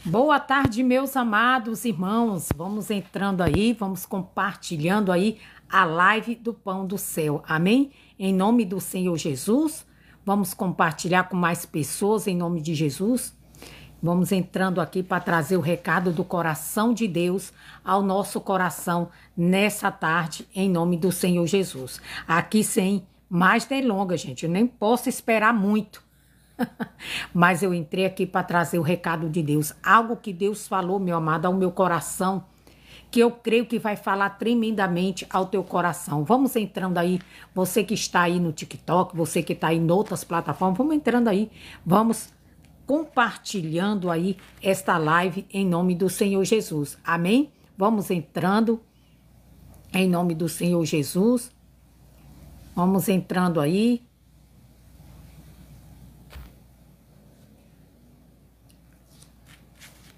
Boa tarde, meus amados irmãos. Vamos entrando aí, vamos compartilhando aí a live do Pão do Céu. Amém? Em nome do Senhor Jesus, vamos compartilhar com mais pessoas em nome de Jesus. Vamos entrando aqui para trazer o recado do coração de Deus ao nosso coração nessa tarde, em nome do Senhor Jesus. Aqui sem mais delongas, gente, eu nem posso esperar muito. Mas eu entrei aqui para trazer o recado de Deus, algo que Deus falou, meu amado, ao meu coração, que eu creio que vai falar tremendamente ao teu coração. Vamos entrando aí, você que está aí no TikTok, você que está aí em outras plataformas, vamos entrando aí, vamos compartilhando aí esta live em nome do Senhor Jesus. Amém? Vamos entrando em nome do Senhor Jesus. Vamos entrando aí.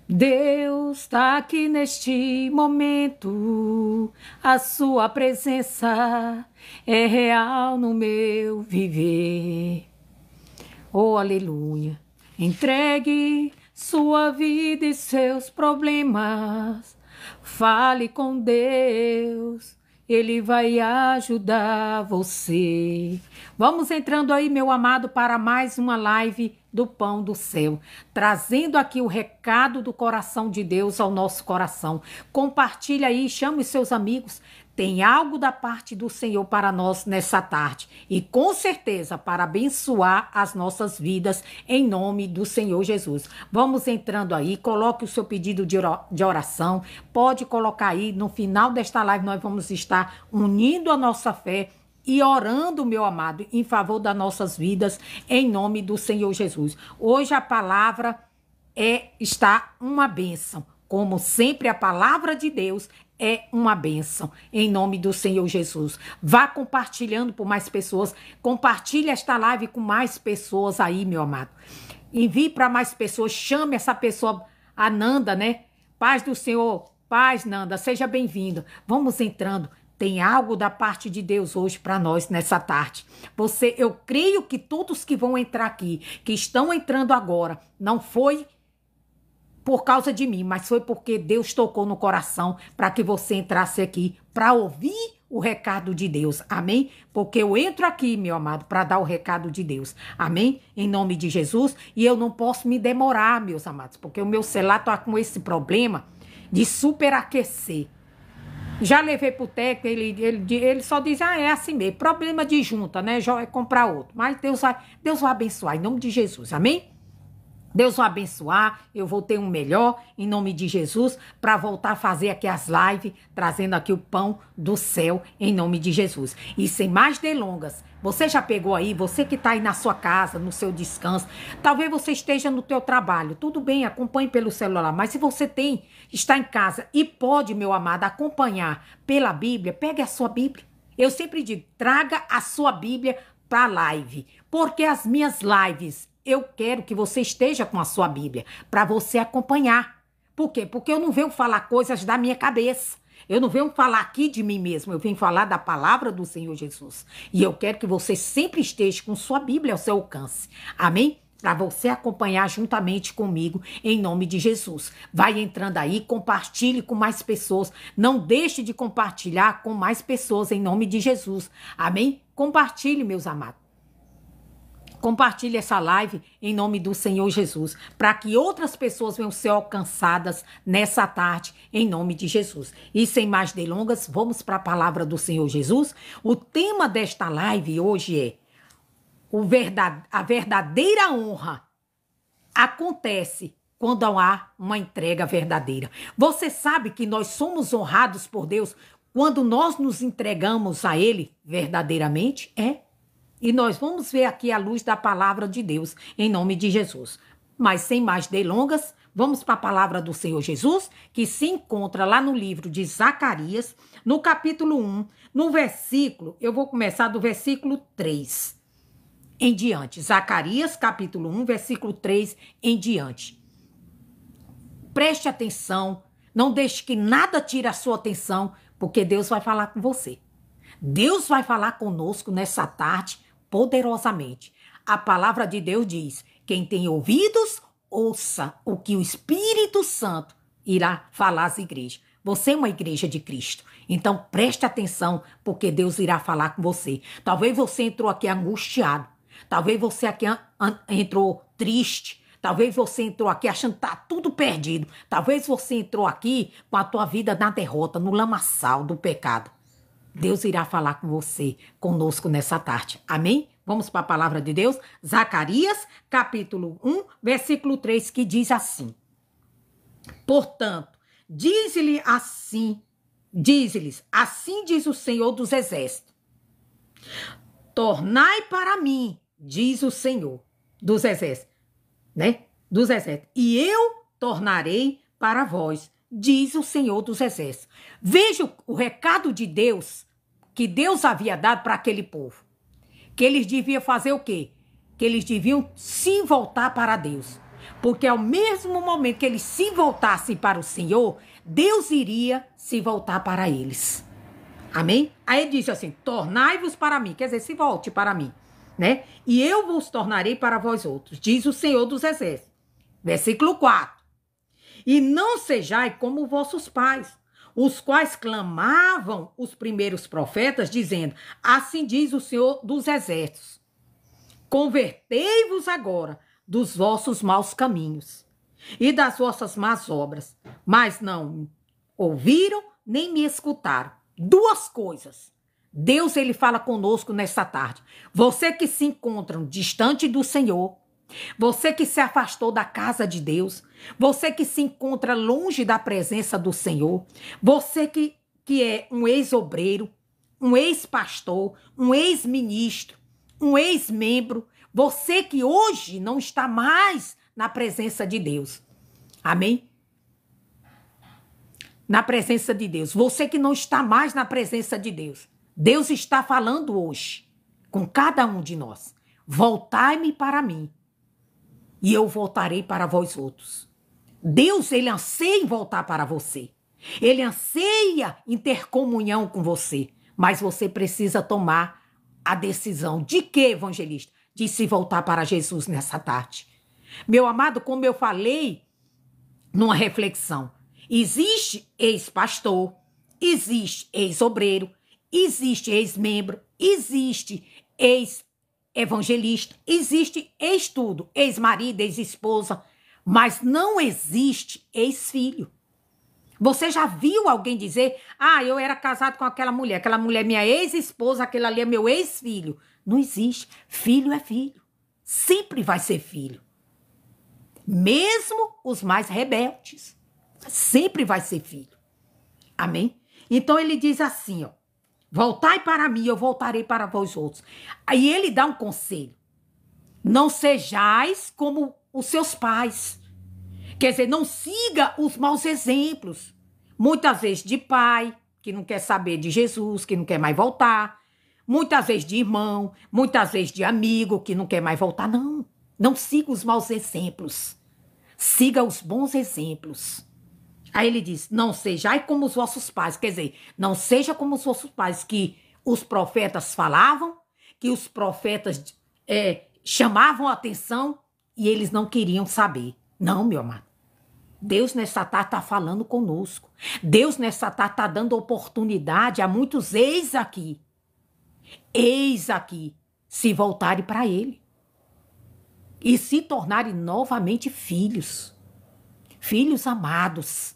Deus está aqui neste momento, a sua presença é real no meu viver. Oh, aleluia. Entregue sua vida e seus problemas, fale com Deus, Ele vai ajudar você. Vamos entrando aí, meu amado, para mais uma live do Pão do Céu, trazendo aqui o recado do coração de Deus ao nosso coração. Compartilha aí, chame os seus amigos. Tem algo da parte do Senhor para nós nessa tarde e com certeza para abençoar as nossas vidas em nome do Senhor Jesus. Vamos entrando aí, coloque o seu pedido de oração, pode colocar aí, no final desta live nós vamos estar unindo a nossa fé e orando, meu amado, em favor das nossas vidas, em nome do Senhor Jesus. Hoje a palavra está uma bênção. Como sempre, a palavra de Deus é uma bênção, em nome do Senhor Jesus. Vá compartilhando por mais pessoas. Compartilhe esta live com mais pessoas aí, meu amado. Envie para mais pessoas. Chame essa pessoa, a Nanda, né? Paz do Senhor. Paz, Nanda. Seja bem-vindo. Vamos entrando. Tem algo da parte de Deus hoje para nós nessa tarde. Eu creio que todos que vão entrar aqui, que estão entrando agora, não foi por causa de mim, mas foi porque Deus tocou no coração para que você entrasse aqui para ouvir o recado de Deus. Amém? Porque eu entro aqui, meu amado, para dar o recado de Deus. Amém? Em nome de Jesus. E eu não posso me demorar, meus amados, porque o meu celular está com esse problema de superaquecer. Já levei pro técnico, ele só diz, é assim mesmo, problema de junta, né? Já é comprar outro. Mas Deus vai abençoar, em nome de Jesus, amém? Deus vai abençoar, eu vou ter um melhor, em nome de Jesus, para voltar a fazer aqui as lives, trazendo aqui o pão do céu, em nome de Jesus. E sem mais delongas, você já pegou aí, você que está aí na sua casa, no seu descanso, talvez você esteja no teu trabalho, tudo bem, acompanhe pelo celular, mas se você está em casa e pode, meu amado, acompanhar pela Bíblia, pegue a sua Bíblia. Eu sempre digo, traga a sua Bíblia para a live, porque as minhas lives, eu quero que você esteja com a sua Bíblia, para você acompanhar. Por quê? Porque eu não venho falar coisas da minha cabeça. Eu não venho falar aqui de mim mesmo, eu venho falar da palavra do Senhor Jesus. E eu quero que você sempre esteja com sua Bíblia ao seu alcance. Amém? Para você acompanhar juntamente comigo, em nome de Jesus. Vai entrando aí, compartilhe com mais pessoas. Não deixe de compartilhar com mais pessoas, em nome de Jesus. Amém? Compartilhe, meus amados. Compartilhe essa live em nome do Senhor Jesus, para que outras pessoas venham ser alcançadas nessa tarde, em nome de Jesus. E sem mais delongas, vamos para a palavra do Senhor Jesus. O tema desta live hoje é a verdadeira honra acontece quando há uma entrega verdadeira. Você sabe que nós somos honrados por Deus quando nós nos entregamos a Ele verdadeiramente? E nós vamos ver aqui a luz da palavra de Deus, em nome de Jesus. Mas sem mais delongas, vamos para a palavra do Senhor Jesus, que se encontra lá no livro de Zacarias, no capítulo 1, no versículo, eu vou começar do versículo 3 em diante. Zacarias, capítulo 1, versículo 3 em diante. Preste atenção, não deixe que nada tire a sua atenção, porque Deus vai falar com você. Deus vai falar conosco nessa tarde poderosamente. A palavra de Deus diz: quem tem ouvidos, ouça o que o Espírito Santo irá falar às igrejas. Você é uma igreja de Cristo. Então preste atenção, porque Deus irá falar com você. Talvez você entrou aqui angustiado. Talvez você aqui entrou triste. Talvez você entrou aqui achando que tá tudo perdido. Talvez você entrou aqui com a tua vida na derrota, no lamaçal do pecado. Deus irá falar com você, conosco nessa tarde. Amém? Vamos para a palavra de Deus. Zacarias, capítulo 1, versículo 3, que diz assim. Portanto, diz-lhes, assim diz o Senhor dos Exércitos. Tornai para mim, diz o Senhor dos Exércitos, né? Dos Exércitos. E eu tornarei para vós, diz o Senhor dos Exércitos. Veja o recado de Deus, que Deus havia dado para aquele povo. Que eles deviam fazer o quê? Que eles deviam se voltar para Deus. Porque ao mesmo momento que eles se voltassem para o Senhor, Deus iria se voltar para eles. Amém? Aí ele diz assim, tornai-vos para mim. Quer dizer, se volte para mim, né? E eu vos tornarei para vós outros, diz o Senhor dos Exércitos. Versículo 4. E não sejais como vossos pais, os quais clamavam os primeiros profetas, dizendo, assim diz o Senhor dos Exércitos. Convertei-vos agora dos vossos maus caminhos e das vossas más obras, mas não ouviram nem me escutaram. Duas coisas. Deus, ele fala conosco nesta tarde. Você que se encontra distante do Senhor, você que se afastou da casa de Deus, você que se encontra longe da presença do Senhor, você que é um ex-obreiro, um ex-pastor, um ex-ministro, um ex-membro, você que hoje não está mais na presença de Deus. Amém? Na presença de Deus. Você que não está mais na presença de Deus. Deus está falando hoje com cada um de nós. Voltai-me para mim e eu voltarei para vós outros. Deus, ele anseia em voltar para você. Ele anseia em ter comunhão com você. Mas você precisa tomar a decisão. De quê, evangelista? De se voltar para Jesus nessa tarde. Meu amado, como eu falei numa reflexão, existe ex-pastor, existe ex-obreiro, existe ex-membro, existe ex-evangelista, existe ex-tudo, ex-marido, ex-esposa, mas não existe ex-filho. Você já viu alguém dizer, eu era casado com aquela mulher é minha ex-esposa, aquele ali é meu ex-filho. Não existe. Filho é filho. Sempre vai ser filho. Mesmo os mais rebeldes. Sempre vai ser filho. Amém? Então ele diz assim, voltai para mim, eu voltarei para vós outros. Aí ele dá um conselho. Não sejais como os seus pais. Quer dizer, não siga os maus exemplos. Muitas vezes de pai, que não quer saber de Jesus, que não quer mais voltar. Muitas vezes de irmão, muitas vezes de amigo, que não quer mais voltar. Não, não siga os maus exemplos. Siga os bons exemplos. Aí ele diz, não sejais como os vossos pais. Quer dizer, não seja como os vossos pais, que os profetas falavam, que os profetas chamavam a atenção e eles não queriam saber. Não, meu amado. Deus nessa tarde está falando conosco. Deus nessa tarde está dando oportunidade a muitos ex aqui, se voltarem para ele. E se tornarem novamente filhos. Filhos amados.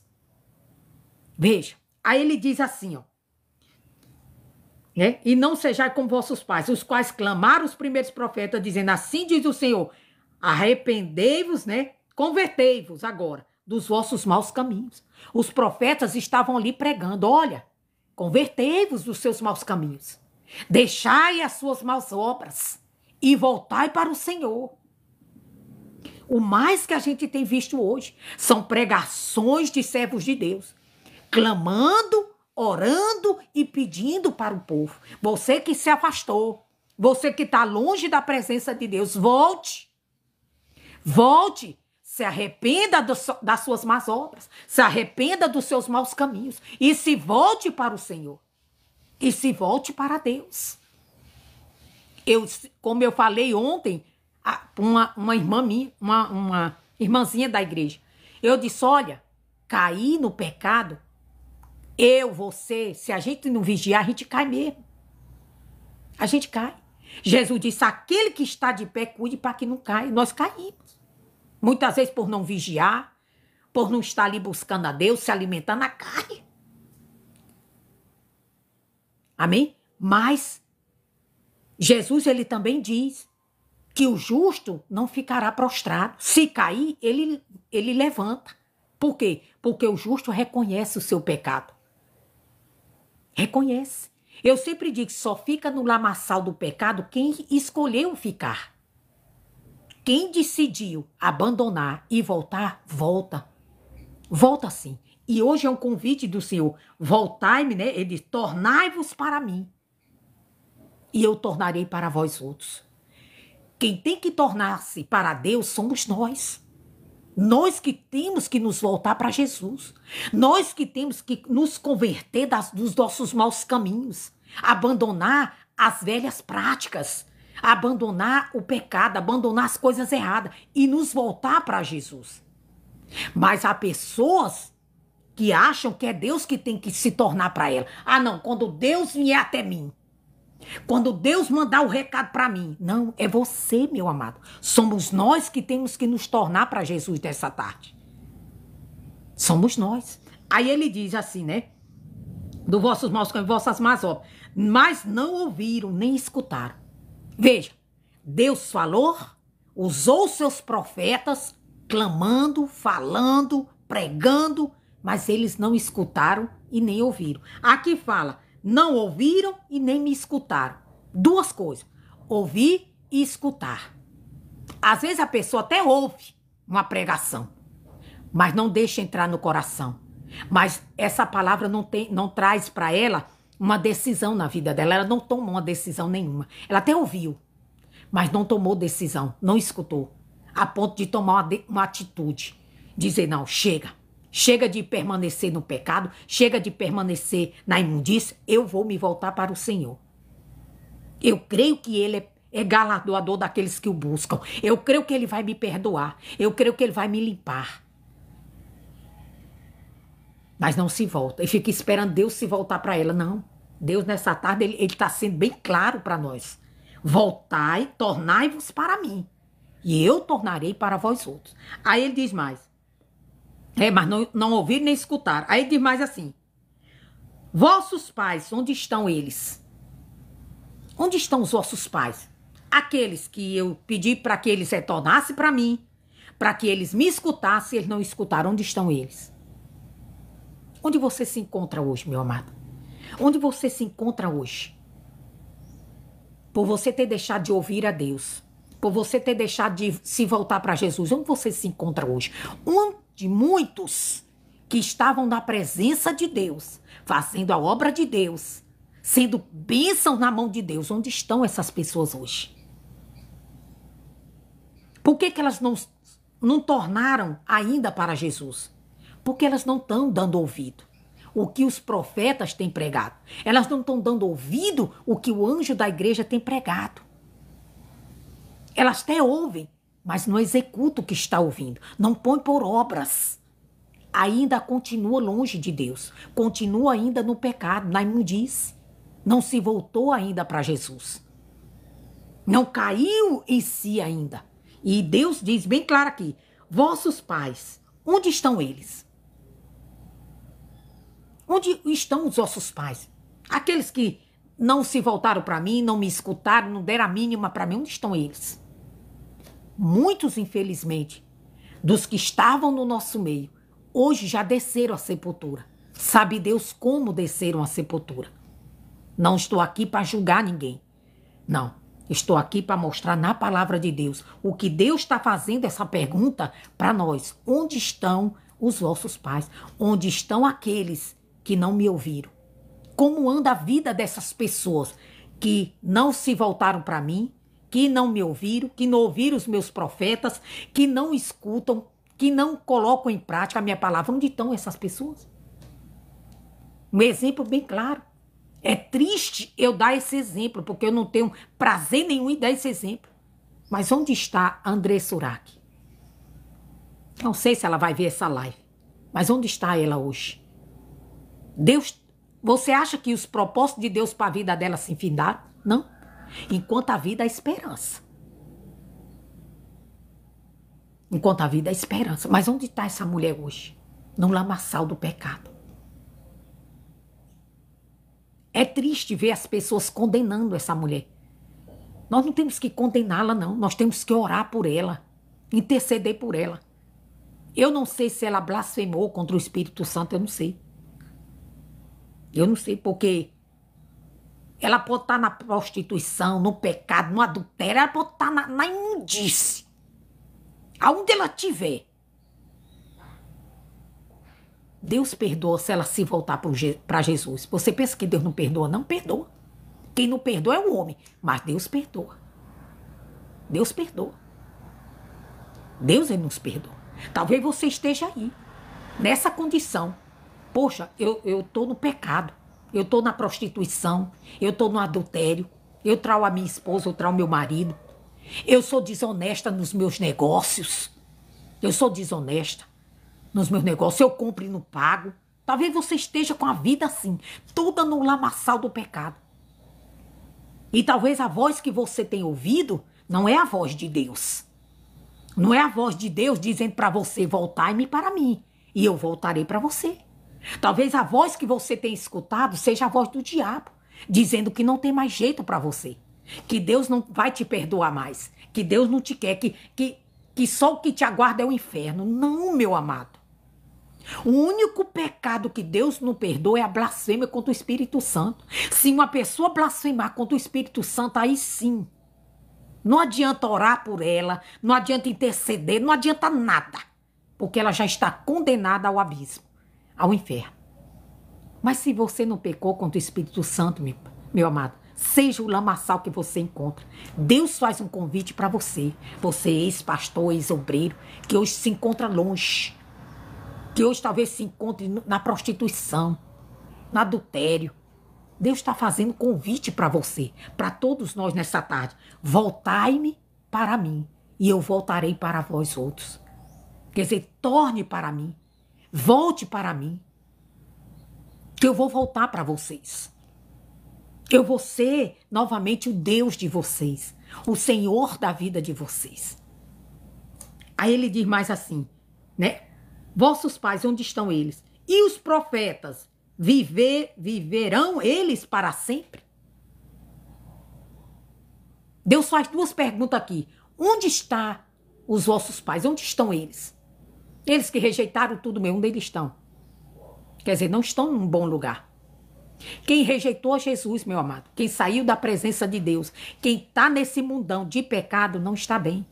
Veja, aí ele diz assim, né? E não sejais como vossos pais, os quais clamaram os primeiros profetas, dizendo, assim diz o Senhor, arrependei-vos, né? Convertei-vos agora dos vossos maus caminhos. Os profetas estavam ali pregando, olha, convertei-vos dos seus maus caminhos. Deixai as suas más obras e voltai para o Senhor. O mais que a gente tem visto hoje são pregações de servos de Deus, clamando, orando e pedindo para o povo. Você que se afastou, você que está longe da presença de Deus, volte. Volte, se arrependa das suas más obras, se arrependa dos seus maus caminhos e se volte para o Senhor. E se volte para Deus. Como eu falei ontem, uma irmã minha, uma irmãzinha da igreja. Eu disse, olha, cair no pecado, eu, você, se a gente não vigiar, a gente cai mesmo. A gente cai. Jesus disse, aquele que está de pé, cuide para que não caia. Nós caímos. Muitas vezes por não vigiar, por não estar ali buscando a Deus, se alimentando a carne. Amém? Mas Jesus, ele também diz que o justo não ficará prostrado. Se cair, ele levanta. Por quê? Porque o justo reconhece o seu pecado. Reconhece. Eu sempre digo que só fica no lamaçal do pecado quem escolheu ficar. Quem decidiu abandonar e voltar, volta. Volta sim. E hoje é um convite do Senhor. Voltai-me, né? Ele diz, tornai-vos para mim. E eu tornarei para vós outros. Quem tem que tornar-se para Deus somos nós. Nós que temos que nos voltar para Jesus. Nós que temos que nos converter dos nossos maus caminhos. Abandonar as velhas práticas. Abandonar o pecado, abandonar as coisas erradas. E nos voltar para Jesus. Mas há pessoas que acham que é Deus que tem que se tornar para ela. Ah, não, quando Deus vier até mim. Quando Deus mandar o recado para mim. Não, é você, meu amado. Somos nós que temos que nos tornar para Jesus dessa tarde. Somos nós. Aí ele diz assim, né? Do vossos maus caminhos, vossas más obras. Mas não ouviram, nem escutaram. Veja, Deus falou, usou seus profetas, clamando, falando, pregando, mas eles não escutaram e nem ouviram. Aqui fala, não ouviram e nem me escutaram. Duas coisas, ouvir e escutar. Às vezes a pessoa até ouve uma pregação, mas não deixa entrar no coração. Mas essa palavra não traz para ela uma decisão na vida dela. Ela não tomou uma decisão nenhuma. Ela até ouviu, mas não tomou decisão, não escutou. A ponto de tomar uma atitude. Dizer, não, chega. Chega de permanecer no pecado, chega de permanecer na imundícia, eu vou me voltar para o Senhor. Eu creio que Ele é galardoador daqueles que o buscam. Eu creio que Ele vai me perdoar. Eu creio que Ele vai me limpar. Mas não se volta. E fica esperando Deus se voltar para ela. Não. Deus nessa tarde, Ele está sendo bem claro para nós. Voltai, tornai-vos para mim. E eu tornarei para vós outros. Aí ele diz mais. Mas não ouviram nem escutaram. Aí ele diz mais assim. Vossos pais, onde estão eles? Onde estão os vossos pais? Aqueles que eu pedi para que eles retornassem para mim, para que eles me escutassem, eles não escutaram. Onde estão eles? Onde você se encontra hoje, meu amado? Onde você se encontra hoje? Por você ter deixado de ouvir a Deus. Por você ter deixado de se voltar para Jesus. Onde você se encontra hoje? Onde muitos que estavam na presença de Deus, fazendo a obra de Deus, sendo bênção na mão de Deus. Onde estão essas pessoas hoje? Por que elas não tornaram ainda para Jesus? Porque elas não estão dando ouvido o que os profetas têm pregado. Elas não estão dando ouvido o que o anjo da igreja tem pregado. Elas até ouvem, mas não executam o que está ouvindo. Não põe por obras. Ainda continua longe de Deus. Continua ainda no pecado, na imundície. Não se voltou ainda para Jesus. Não caiu em si ainda. E Deus diz bem claro aqui, vossos pais, onde estão eles? Onde estão os vossos pais? Aqueles que não se voltaram para mim, não me escutaram, não deram a mínima para mim, onde estão eles? Muitos, infelizmente, dos que estavam no nosso meio, hoje já desceram à sepultura. Sabe Deus como desceram à sepultura. Não estou aqui para julgar ninguém. Não, estou aqui para mostrar na palavra de Deus o que Deus está fazendo essa pergunta para nós. Onde estão os vossos pais? Onde estão aqueles que não me ouviram? Como anda a vida dessas pessoas que não se voltaram para mim, que não me ouviram, que não ouviram os meus profetas, que não escutam, que não colocam em prática a minha palavra? Onde estão essas pessoas? Um exemplo bem claro. É triste eu dar esse exemplo, porque eu não tenho prazer nenhum em dar esse exemplo. Mas onde está André Surak? Não sei se ela vai ver essa live. Mas onde está ela hoje? Deus, você acha que os propósitos de Deus para a vida dela se findaram? Não. Enquanto a vida, há esperança. Enquanto a vida, há esperança. Mas onde está essa mulher hoje? No lamaçal do pecado. É triste ver as pessoas condenando essa mulher. Nós não temos que condená-la, não. Nós temos que orar por ela. Interceder por ela. Eu não sei se ela blasfemou contra o Espírito Santo, eu não sei. Eu não sei, porque ela pode estar na prostituição, no pecado, no adultério, ela pode estar na imundície. Aonde ela estiver. Deus perdoa se ela se voltar para Jesus. Você pensa que Deus não perdoa? Não perdoa. Quem não perdoa é o homem, mas Deus perdoa. Deus perdoa. Deus, ele nos perdoa. Talvez você esteja aí, nessa condição. Poxa, eu estou no pecado, eu estou na prostituição, eu estou no adultério, eu traio a minha esposa, eu traio meu marido, eu sou desonesta nos meus negócios, eu sou desonesta nos meus negócios, eu compro e não pago. Talvez você esteja com a vida assim, toda no lamaçal do pecado. E talvez a voz que você tem ouvido não é a voz de Deus. Não é a voz de Deus dizendo para você: voltai-me para mim, e eu voltarei para você. Talvez a voz que você tem escutado seja a voz do diabo, dizendo que não tem mais jeito para você, que Deus não vai te perdoar mais, que Deus não te quer, que só o que te aguarda é o inferno. Não, meu amado. O único pecado que Deus não perdoa é a blasfêmia contra o Espírito Santo. Se uma pessoa blasfemar contra o Espírito Santo, aí sim. Não adianta orar por ela, não adianta interceder, não adianta nada, porque ela já está condenada ao abismo, ao inferno. Mas se você não pecou contra o Espírito Santo, meu amado, seja o lamaçal que você encontra. Deus faz um convite para você, ex-pastor, ex-obreiro, que hoje se encontra longe, que hoje talvez se encontre na prostituição, no adultério. Deus está fazendo convite para você, para todos nós nessa tarde. Voltai-me para mim, e eu voltarei para vós outros. Quer dizer, torne para mim, volte para mim, que eu vou voltar para vocês. Eu vou ser novamente o Deus de vocês, o Senhor da vida de vocês. Aí ele diz mais assim, né? Vossos pais, onde estão eles? E os profetas? Viverão eles para sempre? Deus faz duas perguntas aqui. Onde estão os vossos pais? Onde estão eles? Eles que rejeitaram tudo meu, onde eles estão? Quer dizer, não estão num bom lugar. Quem rejeitou Jesus, meu amado, quem saiu da presença de Deus, quem está nesse mundão de pecado, não está bem.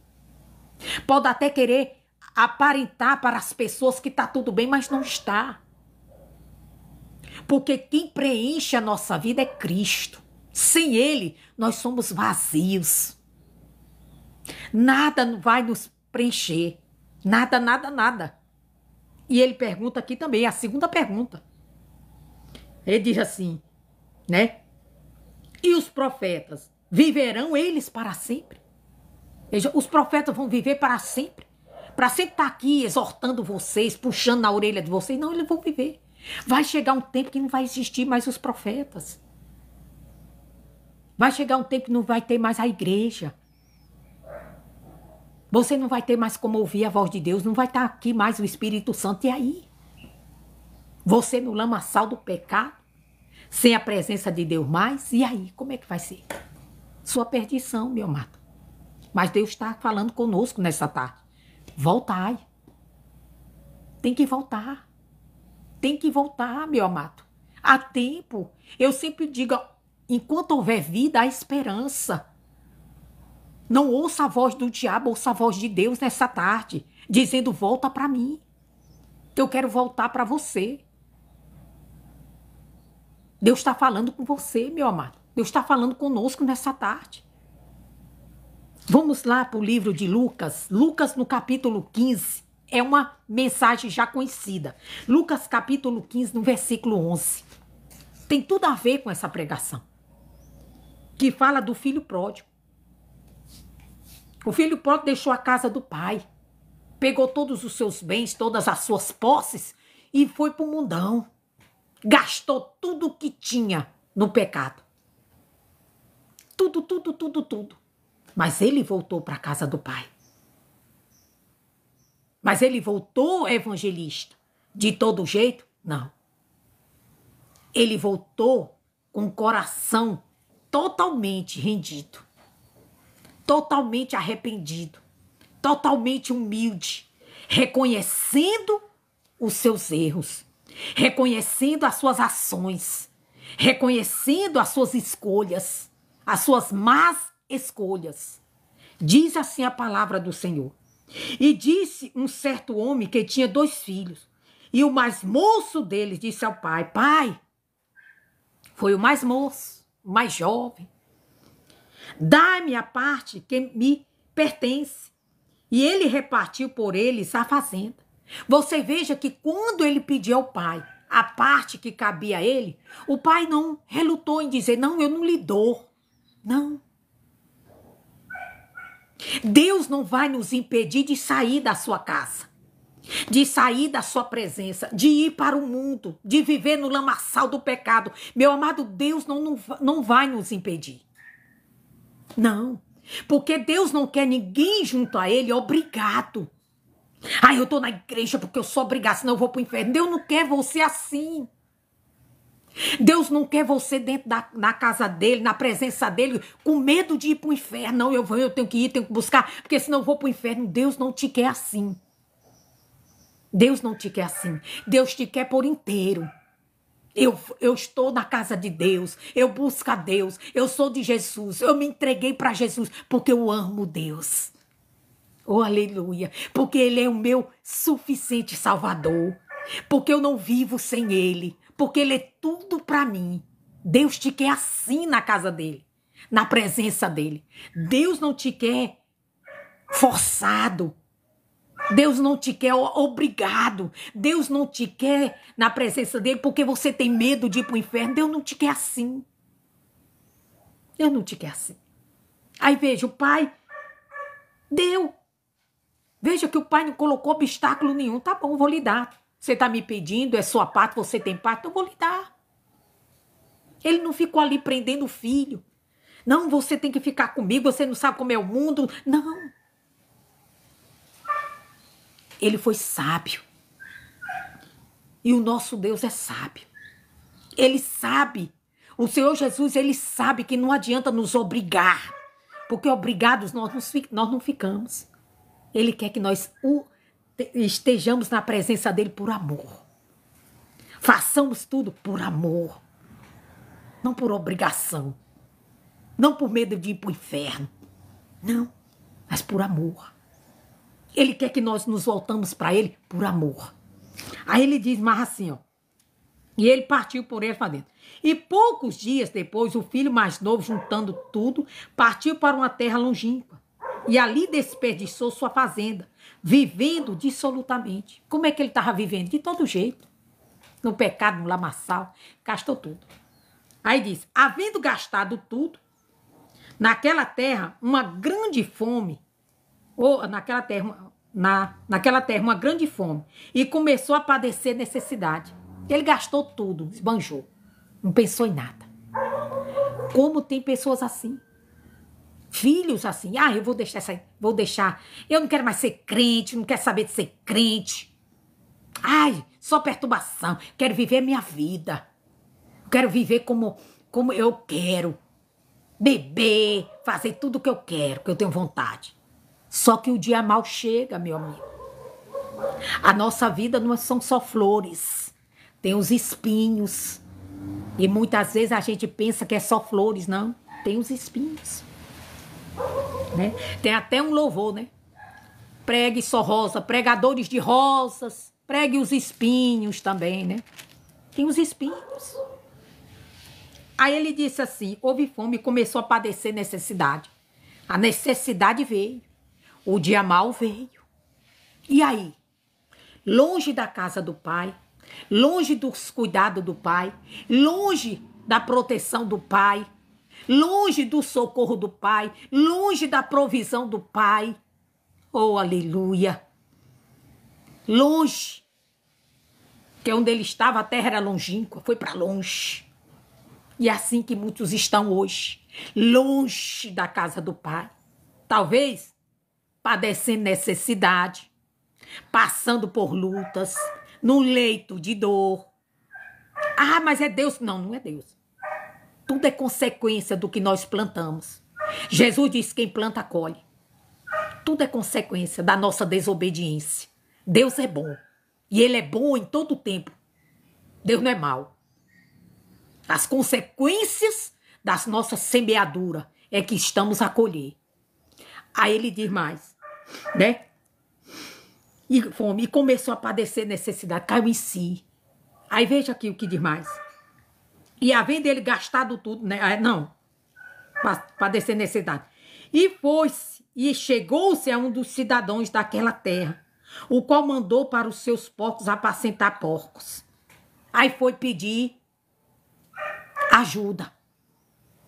Pode até querer aparentar para as pessoas que está tudo bem, mas não está. Porque quem preenche a nossa vida é Cristo. Sem Ele, nós somos vazios. Nada vai nos preencher. Nada, nada, nada. E ele pergunta aqui também, a segunda pergunta. Ele diz assim, né? E os profetas, viverão eles para sempre? Veja, os profetas vão viver para sempre? Para sempre estar aqui exortando vocês, puxando na orelha de vocês? Não, eles vão viver. Vai chegar um tempo que não vai existir mais os profetas. Vai chegar um tempo que não vai ter mais a igreja. Você não vai ter mais como ouvir a voz de Deus, não vai estar aqui mais o Espírito Santo. E aí? Você no lamaçal do pecado, sem a presença de Deus mais, e aí? Como é que vai ser? Sua perdição, meu amado. Mas Deus está falando conosco nessa tarde. Voltai. Tem que voltar. Tem que voltar, meu amado. Há tempo. Eu sempre digo, enquanto houver vida, há esperança. Não ouça a voz do diabo, ouça a voz de Deus nessa tarde, dizendo: volta para mim. Eu quero voltar para você. Deus está falando com você, meu amado. Deus está falando conosco nessa tarde. Vamos lá para o livro de Lucas. Lucas, no capítulo 15. É uma mensagem já conhecida. Lucas capítulo 15, no versículo 11. Tem tudo a ver com essa pregação. Que fala do filho pródigo. O filho pródigo deixou a casa do pai. pegou todos os seus bens, todas as suas posses e foi para o mundão. Gastou tudo que tinha no pecado. Tudo, tudo, tudo, tudo. Mas ele voltou para a casa do Pai. Mas ele voltou evangelista. De todo jeito? Não. Ele voltou com o coração totalmente rendido. Totalmente arrependido. Totalmente humilde. Reconhecendo os seus erros. Reconhecendo as suas ações. Reconhecendo as suas escolhas. As suas más escolhas. Diz assim a palavra do Senhor. E disse um certo homem que tinha 2 filhos. E o mais moço deles disse ao pai: Pai, foi o mais moço, o mais jovem. Dá-me a parte que me pertence. E ele repartiu por eles a fazenda. Você veja que quando ele pediu ao pai a parte que cabia a ele, o pai não relutou em dizer: não, eu não lhe dou. Não. Deus não vai nos impedir de sair da sua casa, de sair da sua presença, de ir para o mundo, de viver no lamaçal do pecado. Meu amado, Deus não vai nos impedir. Não, porque Deus não quer ninguém junto a ele obrigado. Ah, eu tô na igreja porque eu sou obrigado, senão eu vou pro inferno. Deus não quer você assim. Deus não quer você dentro da casa dele, na presença dele, com medo de ir para o inferno. Não, eu tenho que ir, tenho que buscar, porque senão eu vou para o inferno. Deus não te quer assim. Deus não te quer assim. Deus te quer por inteiro. Eu estou na casa de Deus, eu busco a Deus, eu sou de Jesus, eu me entreguei para Jesus, porque eu amo Deus. Oh, aleluia. Porque Ele é o meu suficiente Salvador. Porque eu não vivo sem Ele. Porque Ele é tudo para mim. Deus te quer assim na casa dele, na presença dele. Deus não te quer forçado. Deus não te quer obrigado. Deus não te quer na presença dele porque você tem medo de ir para o inferno. Deus não te quer assim. Deus não te quer assim. Aí veja, o pai deu. Veja que o pai não colocou obstáculo nenhum. Tá bom, vou lhe dar. Você está me pedindo, é sua parte, você tem parte, eu vou lhe dar. Ele não ficou ali prendendo o filho. Não, você tem que ficar comigo, você não sabe como é o mundo. Não. Ele foi sábio. E o nosso Deus é sábio. Ele sabe. O Senhor Jesus, ele sabe que não adianta nos obrigar. Porque obrigados nós não ficamos. Ele quer que nós estejamos na presença dele por amor. Façamos tudo por amor. Não por obrigação. Não por medo de ir para o inferno. Não, mas por amor. Ele quer que nós nos voltamos para ele por amor. Aí ele diz mais assim, ó. E ele partiu por ele para dentro. E poucos dias depois, o filho mais novo, juntando tudo, partiu para uma terra longínqua. E ali desperdiçou sua fazenda, vivendo dissolutamente. Como é que ele estava vivendo? De todo jeito. No pecado, no lamaçal, gastou tudo. Aí diz, havendo gastado tudo, naquela terra uma grande fome, ou naquela terra uma grande fome, e começou a padecer necessidade. Ele gastou tudo, esbanjou, não pensou em nada. Como tem pessoas assim? Filhos assim, eu vou deixar, eu não quero mais ser crente, não quero saber de ser crente. Ai, só perturbação, quero viver minha vida. Quero viver como eu quero. Beber, fazer tudo o que eu quero, que eu tenho vontade. Só que o dia mal chega, meu amigo. A nossa vida não são só flores. Tem os espinhos. E muitas vezes a gente pensa que é só flores, não. Tem os espinhos. Né? Tem até um louvor, né? Pregue só rosa, pregadores de rosas. Pregue os espinhos também, né? Tem os espinhos. Aí ele disse assim, houve fome e começou a padecer necessidade. A necessidade veio. O dia mau veio. E aí? Longe da casa do pai, longe dos cuidados do pai, longe da proteção do pai, longe do socorro do pai, longe da provisão do pai. Oh, aleluia! longe. Que onde ele estava, a terra era longínqua, foi para longe. E é assim que muitos estão hoje, longe da casa do Pai. Talvez padecendo necessidade, passando por lutas, num leito de dor. Ah, mas é Deus. Não, não é Deus. Tudo é consequência do que nós plantamos. Jesus disse: quem planta, colhe. Tudo é consequência da nossa desobediência. Deus é bom. E Ele é bom em todo o tempo. Deus não é mau. As consequências das nossas semeaduras é que estamos a colher. Aí ele diz mais, né? E fome, e começou a padecer necessidade, caiu em si. Aí veja aqui o que diz mais. E havendo ele gastado tudo, né? Não, padecer necessidade. E foi-se, e chegou-se a um dos cidadãos daquela terra, o qual mandou para os seus porcos apacentar porcos. Aí foi pedir ajuda.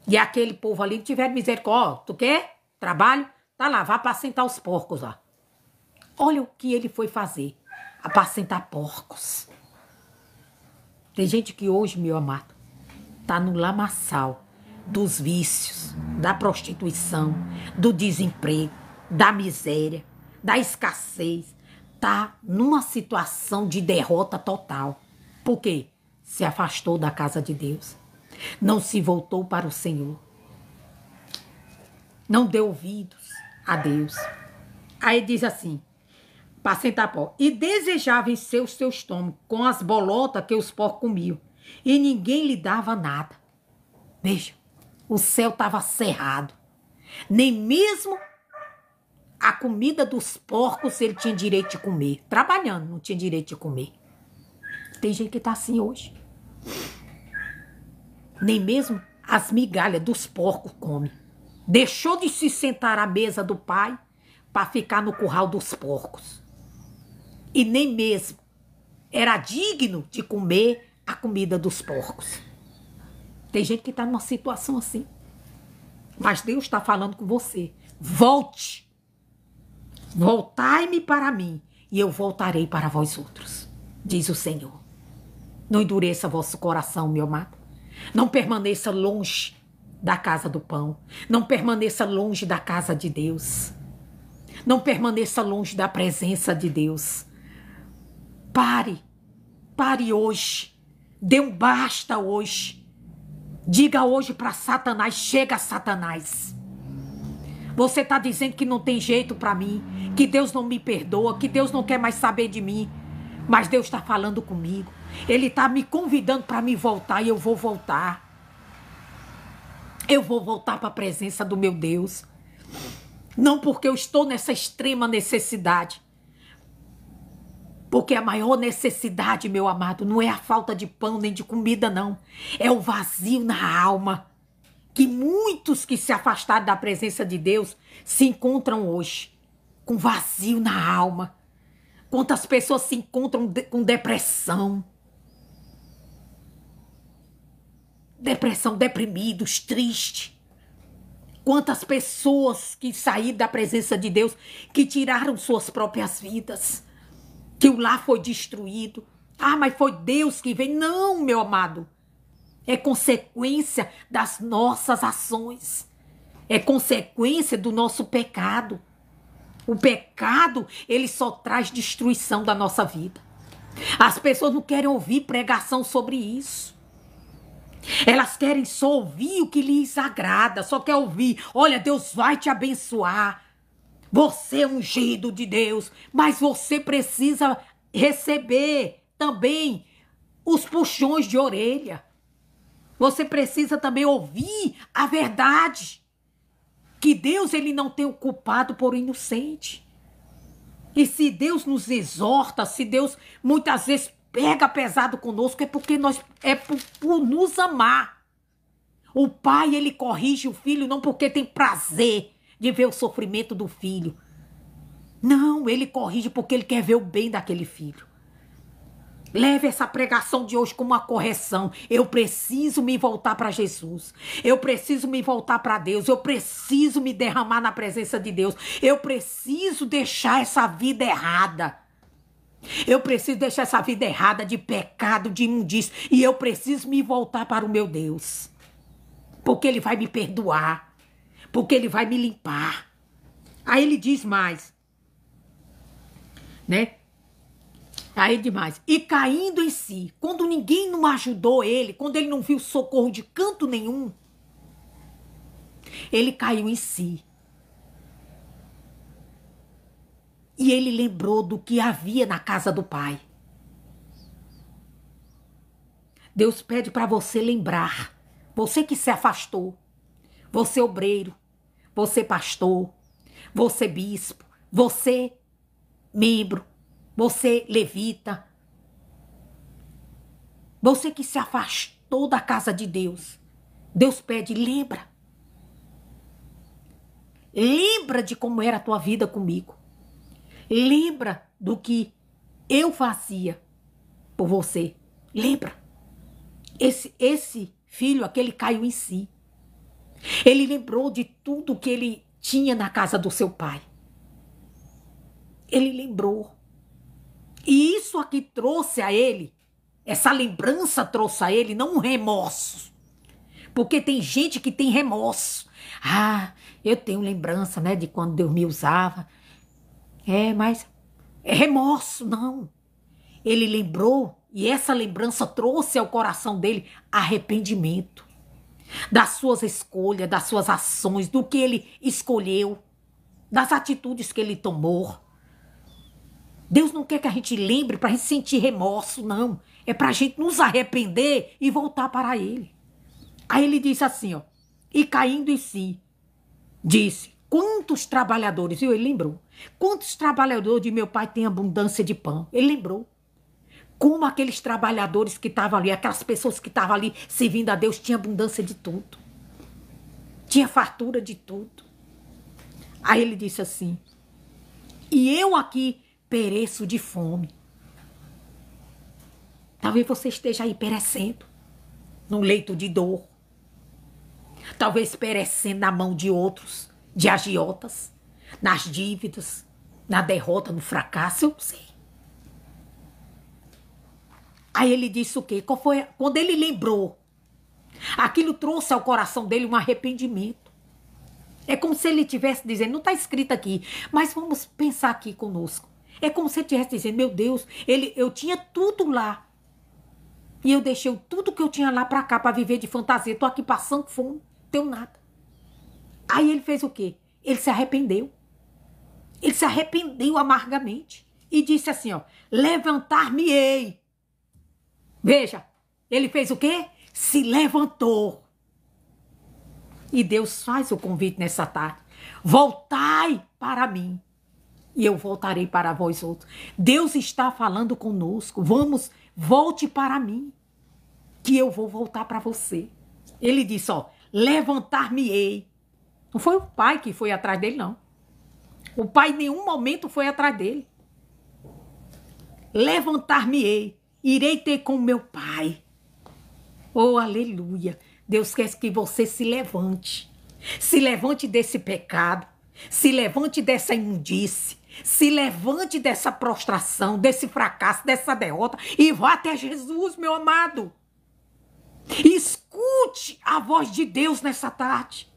E aquele povo ali tiver misericórdia. Ó, tu quer trabalho? Tá lá, vai apacentar os porcos, ó. Olha o que ele foi fazer. Apacentar porcos. Tem gente que hoje, meu amado, tá no lamaçal dos vícios, da prostituição, do desemprego, da miséria, da escassez. Tá numa situação de derrota total. Por quê? Se afastou da casa de Deus. Não se voltou para o Senhor. Não deu ouvidos a Deus. Aí diz assim, para sentar pó. E desejava encher o seu estômago com as bolotas que os porcos comiam. E ninguém lhe dava nada. Veja, o céu estava cerrado. Nem mesmo a comida dos porcos ele tinha direito de comer. Trabalhando, não tinha direito de comer. Tem gente que está assim hoje. Nem mesmo as migalhas dos porcos come. Deixou de se sentar à mesa do pai para ficar no curral dos porcos. E nem mesmo era digno de comer a comida dos porcos. Tem gente que está numa situação assim. Mas Deus está falando com você. Volte. Voltai-me para mim e eu voltarei para vós outros, diz o Senhor. Não endureça vosso coração, meu amado. Não permaneça longe da casa do pão. Não permaneça longe da casa de Deus. Não permaneça longe da presença de Deus. Pare. Pare hoje. Dê um basta hoje. Diga hoje para Satanás, chega Satanás. Você está dizendo que não tem jeito para mim, que Deus não me perdoa, que Deus não quer mais saber de mim. Mas Deus está falando comigo. Ele está me convidando para me voltar e eu vou voltar. Eu vou voltar para a presença do meu Deus. Não porque eu estou nessa extrema necessidade. Porque a maior necessidade, meu amado, não é a falta de pão nem de comida, não. É o vazio na alma. Que muitos que se afastaram da presença de Deus se encontram hoje. Com vazio na alma. Quantas pessoas se encontram com depressão. Depressão, deprimidos, tristes. Quantas pessoas que saíram da presença de Deus, que tiraram suas próprias vidas. Que o lar foi destruído. Ah, mas foi Deus que veio. Não, meu amado. É consequência das nossas ações. É consequência do nosso pecado. O pecado, ele só traz destruição da nossa vida. As pessoas não querem ouvir pregação sobre isso. Elas querem só ouvir o que lhes agrada, só quer ouvir, olha, Deus vai te abençoar. Você é ungido de Deus, mas você precisa receber também os puxões de orelha. Você precisa também ouvir a verdade. Que Deus, ele não tem o culpado por inocente. E se Deus nos exorta, se Deus muitas vezes pega pesado conosco, é porque por nos amar. O pai, ele corrige o filho não porque tem prazer de ver o sofrimento do filho. Não, ele corrige porque ele quer ver o bem daquele filho. Leve essa pregação de hoje como uma correção. Eu preciso me voltar para Jesus. Eu preciso me voltar para Deus. Eu preciso me derramar na presença de Deus. Eu preciso deixar essa vida errada. Eu preciso deixar essa vida errada de pecado, de imundícia. E eu preciso me voltar para o meu Deus. Porque Ele vai me perdoar. Porque Ele vai me limpar. Aí ele diz mais. Né? Aí demais. E caindo em si. Quando ninguém não ajudou ele. Quando ele não viu socorro de canto nenhum. Ele caiu em si. E ele lembrou do que havia na casa do Pai. Deus pede para você lembrar. Você que se afastou. Você obreiro. Você pastor. Você bispo. Você membro. Você levita. Você que se afastou da casa de Deus. Deus pede, lembra. Lembra de como era a tua vida comigo. Lembra do que eu fazia por você. Lembra. Esse filho, aquele caiu em si. Ele lembrou de tudo que ele tinha na casa do seu pai. Ele lembrou. E isso aqui trouxe a ele, essa lembrança trouxe a ele, não um remorso. Porque tem gente que tem remorso. Ah, eu tenho lembrança, né, de quando Deus me usava. Mas é remorso, não. Ele lembrou e essa lembrança trouxe ao coração dele arrependimento. Das suas escolhas, das suas ações, do que ele escolheu, das atitudes que ele tomou. Deus não quer que a gente lembre para a gente sentir remorso, não. É para a gente nos arrepender e voltar para ele. Aí ele disse assim, ó. E caindo em si, disse, quantos trabalhadores, viu? Ele lembrou. Quantos trabalhadores de meu pai têm abundância de pão? Ele lembrou. Como aqueles trabalhadores que estavam ali, aquelas pessoas que estavam ali servindo a Deus, tinha abundância de tudo. Tinha fartura de tudo. Aí ele disse assim, e eu aqui pereço de fome. Talvez você esteja aí perecendo, num leito de dor. Talvez perecendo na mão de outros, de agiotas, nas dívidas, na derrota, no fracasso, eu não sei. Aí ele disse o quê? Quando ele lembrou, aquilo trouxe ao coração dele um arrependimento. É como se ele estivesse dizendo, não está escrito aqui, mas vamos pensar aqui conosco. É como se ele estivesse dizendo, meu Deus, eu tinha tudo lá. E eu deixei tudo que eu tinha lá para cá, para viver de fantasia. Estou aqui passando fome, não tenho nada. Aí ele fez o quê? Ele se arrependeu. Ele se arrependeu amargamente. E disse assim, ó, levantar-me-ei. Veja, ele fez o quê? Se levantou. E Deus faz o convite nessa tarde. Voltai para mim. E eu voltarei para vós outros. Deus está falando conosco. Volte para mim. Que eu vou voltar para você. Ele disse, ó, levantar-me-ei. Não foi o pai que foi atrás dele, não. O pai em nenhum momento foi atrás dele. Levantar-me-ei. Irei ter com meu pai. Oh, aleluia. Deus quer que você se levante. Se levante desse pecado. Se levante dessa imundície. Se levante dessa prostração, desse fracasso, dessa derrota. E vá até Jesus, meu amado. Escute a voz de Deus nessa tarde.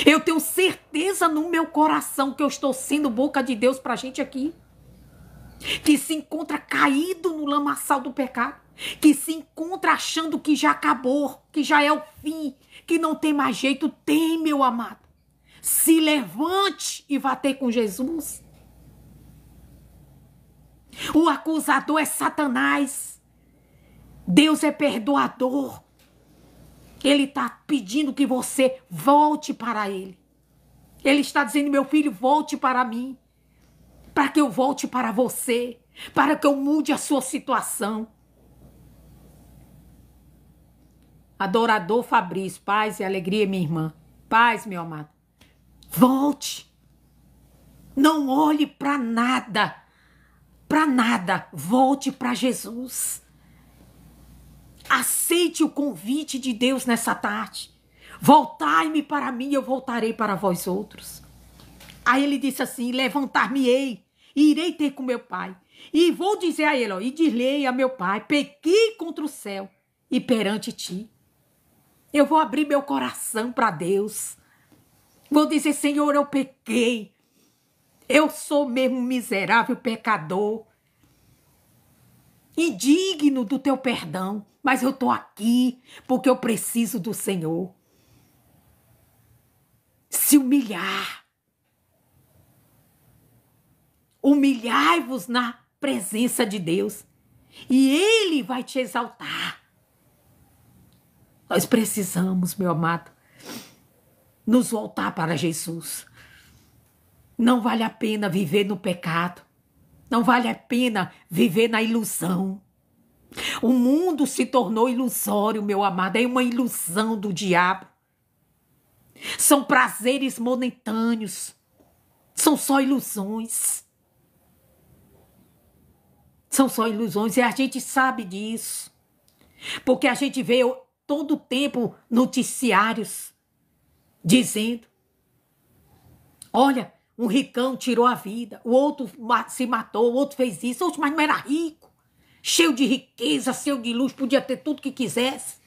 Eu tenho certeza no meu coração que eu estou sendo boca de Deus pra gente aqui. Que se encontra caído no lamaçal do pecado, que se encontra achando que já acabou, que já é o fim, que não tem mais jeito. Tem, meu amado. Se levante e vá ter com Jesus. O acusador é Satanás. Deus é perdoador. Ele está pedindo que você volte para ele. Ele está dizendo, meu filho, volte para mim. Para que eu volte para você, para que eu mude a sua situação. Adorador Fabrício, paz e alegria, minha irmã. Paz, meu amado. Volte. Não olhe para nada. Para nada. Volte para Jesus. Aceite o convite de Deus nessa tarde. Voltai-me para mim, eu voltarei para vós outros. Aí ele disse assim, levantar-me-ei. E irei ter com meu pai. E vou dizer a ele, ó, e dir-lhe a meu pai, pequei contra o céu e perante ti. Eu vou abrir meu coração para Deus. Vou dizer, Senhor, eu pequei. Eu sou mesmo um miserável pecador. Indigno do teu perdão. Mas eu estou aqui porque eu preciso do Senhor. Se humilhar. Humilhai-vos na presença de Deus. E Ele vai te exaltar. Nós precisamos, meu amado, nos voltar para Jesus. Não vale a pena viver no pecado. Não vale a pena viver na ilusão. O mundo se tornou ilusório, meu amado. É uma ilusão do diabo. São prazeres momentâneos. São só ilusões. São só ilusões e a gente sabe disso. Porque a gente vê todo o tempo noticiários dizendo: olha, um ricão tirou a vida, o outro se matou, o outro fez isso. Oxe, mas não era rico, cheio de riqueza, cheio de luxo, podia ter tudo que quisesse.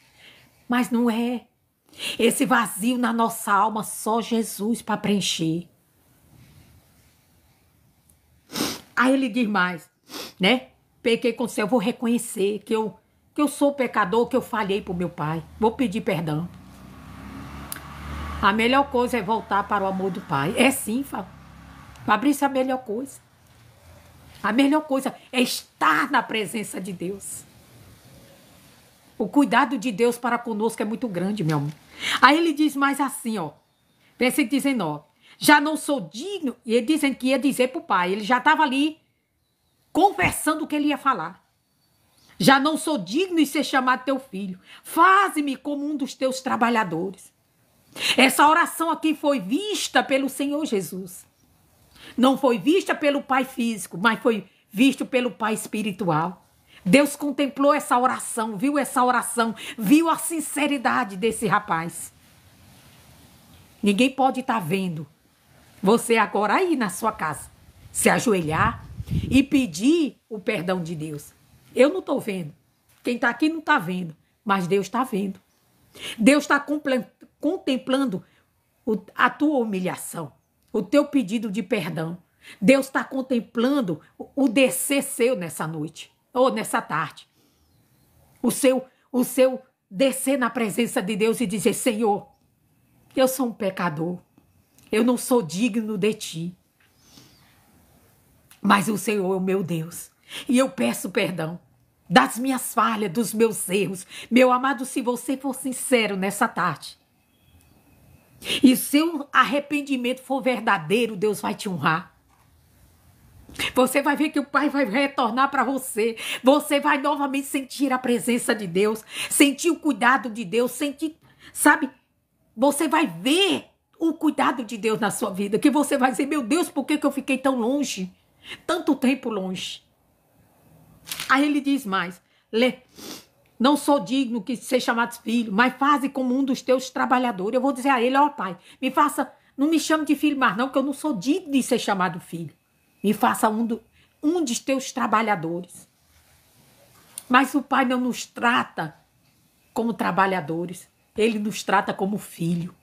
Mas não é. Esse vazio na nossa alma, só Jesus para preencher. Aí ele diz mais, né? Pequei com o céu, vou reconhecer que eu sou pecador, que eu falhei para o meu pai. Vou pedir perdão. A melhor coisa é voltar para o amor do pai. É sim, Fabrício, a melhor coisa. A melhor coisa é estar na presença de Deus. O cuidado de Deus para conosco é muito grande, meu amor. Aí ele diz mais assim, ó. Versículo 19. Já não sou digno. E ele dizendo que ia dizer para o pai. Ele já estava ali conversando o que ele ia falar. Já não sou digno de ser chamado teu filho. Faze-me como um dos teus trabalhadores. Essa oração aqui foi vista pelo Senhor Jesus. Não foi vista pelo pai físico, mas foi visto pelo pai espiritual. Deus contemplou essa oração, viu a sinceridade desse rapaz. Ninguém pode estar vendo você agora aí na sua casa se ajoelhar e pedir o perdão de Deus. Eu não estou vendo. Quem está aqui não está vendo, mas Deus está vendo. Deus está contemplando a tua humilhação, o teu pedido de perdão. Deus está contemplando o descer seu nessa noite, ou nessa tarde. O seu descer na presença de Deus e dizer: Senhor, eu sou um pecador, eu não sou digno de ti, mas o Senhor é o meu Deus, e eu peço perdão das minhas falhas, dos meus erros. Meu amado, se você for sincero nessa tarde, e seu arrependimento for verdadeiro, Deus vai te honrar. Você vai ver que o Pai vai retornar para você. Você vai novamente sentir a presença de Deus, sentir o cuidado de Deus, sentir, sabe? Você vai ver o cuidado de Deus na sua vida, que você vai dizer: meu Deus, por que eu fiquei tão longe? Tanto tempo longe. Aí ele diz mais: não sou digno de ser chamado filho, mas faze como um dos teus trabalhadores. Eu vou dizer a ele: ó pai, não me chame de filho mais não, que eu não sou digno de ser chamado filho. Me faça um dos teus trabalhadores. Mas o pai não nos trata como trabalhadores. Ele nos trata como filho.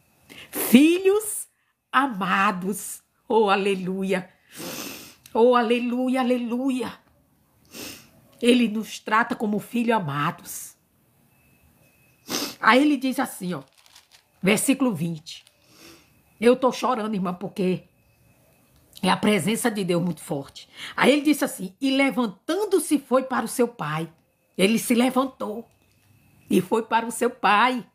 Filhos amados. Oh, aleluia. Oh, aleluia, aleluia. Ele nos trata como filhos amados. Aí ele diz assim, ó. Versículo 20. Eu tô chorando, irmã, porque é a presença de Deus muito forte. Aí ele disse assim: e levantando-se foi para o seu pai. Ele se levantou e foi para o seu pai.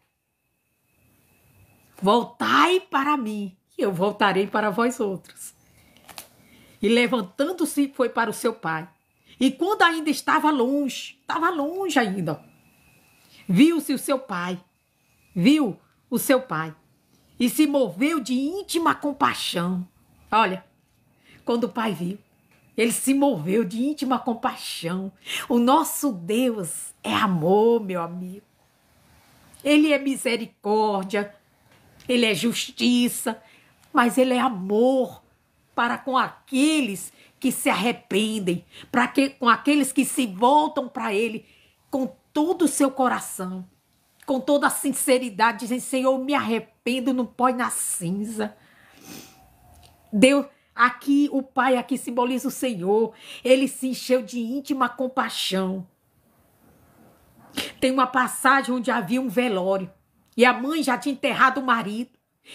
Voltai para mim, e eu voltarei para vós outros. E levantando-se foi para o seu pai. E quando ainda estava longe ainda, viu-se o seu pai, viu o seu pai, e se moveu de íntima compaixão. Olha, quando o pai viu, ele se moveu de íntima compaixão. O nosso Deus é amor, meu amigo. Ele é misericórdia, ele é justiça, mas ele é amor. para com aqueles que se arrependem, com aqueles que se voltam para Ele com todo o seu coração, com toda a sinceridade, dizendo: Senhor, eu me arrependo, não põe na cinza. Deus, aqui, o Pai aqui simboliza o Senhor. Ele se encheu de íntima compaixão. Tem uma passagem onde havia um velório e a mãe já tinha enterrado o marido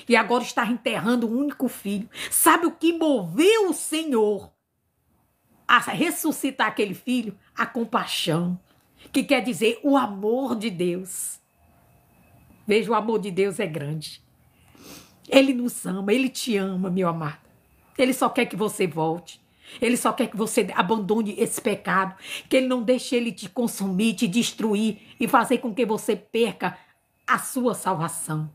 e agora está enterrando o único filho. Sabe o que moveu o Senhor a ressuscitar aquele filho? A compaixão, que quer dizer o amor de Deus. Veja, o amor de Deus é grande. Ele nos ama, Ele te ama, meu amado. Ele só quer que você volte. Ele só quer que você abandone esse pecado, que Ele não deixe ele te consumir, te destruir e fazer com que você perca a sua salvação.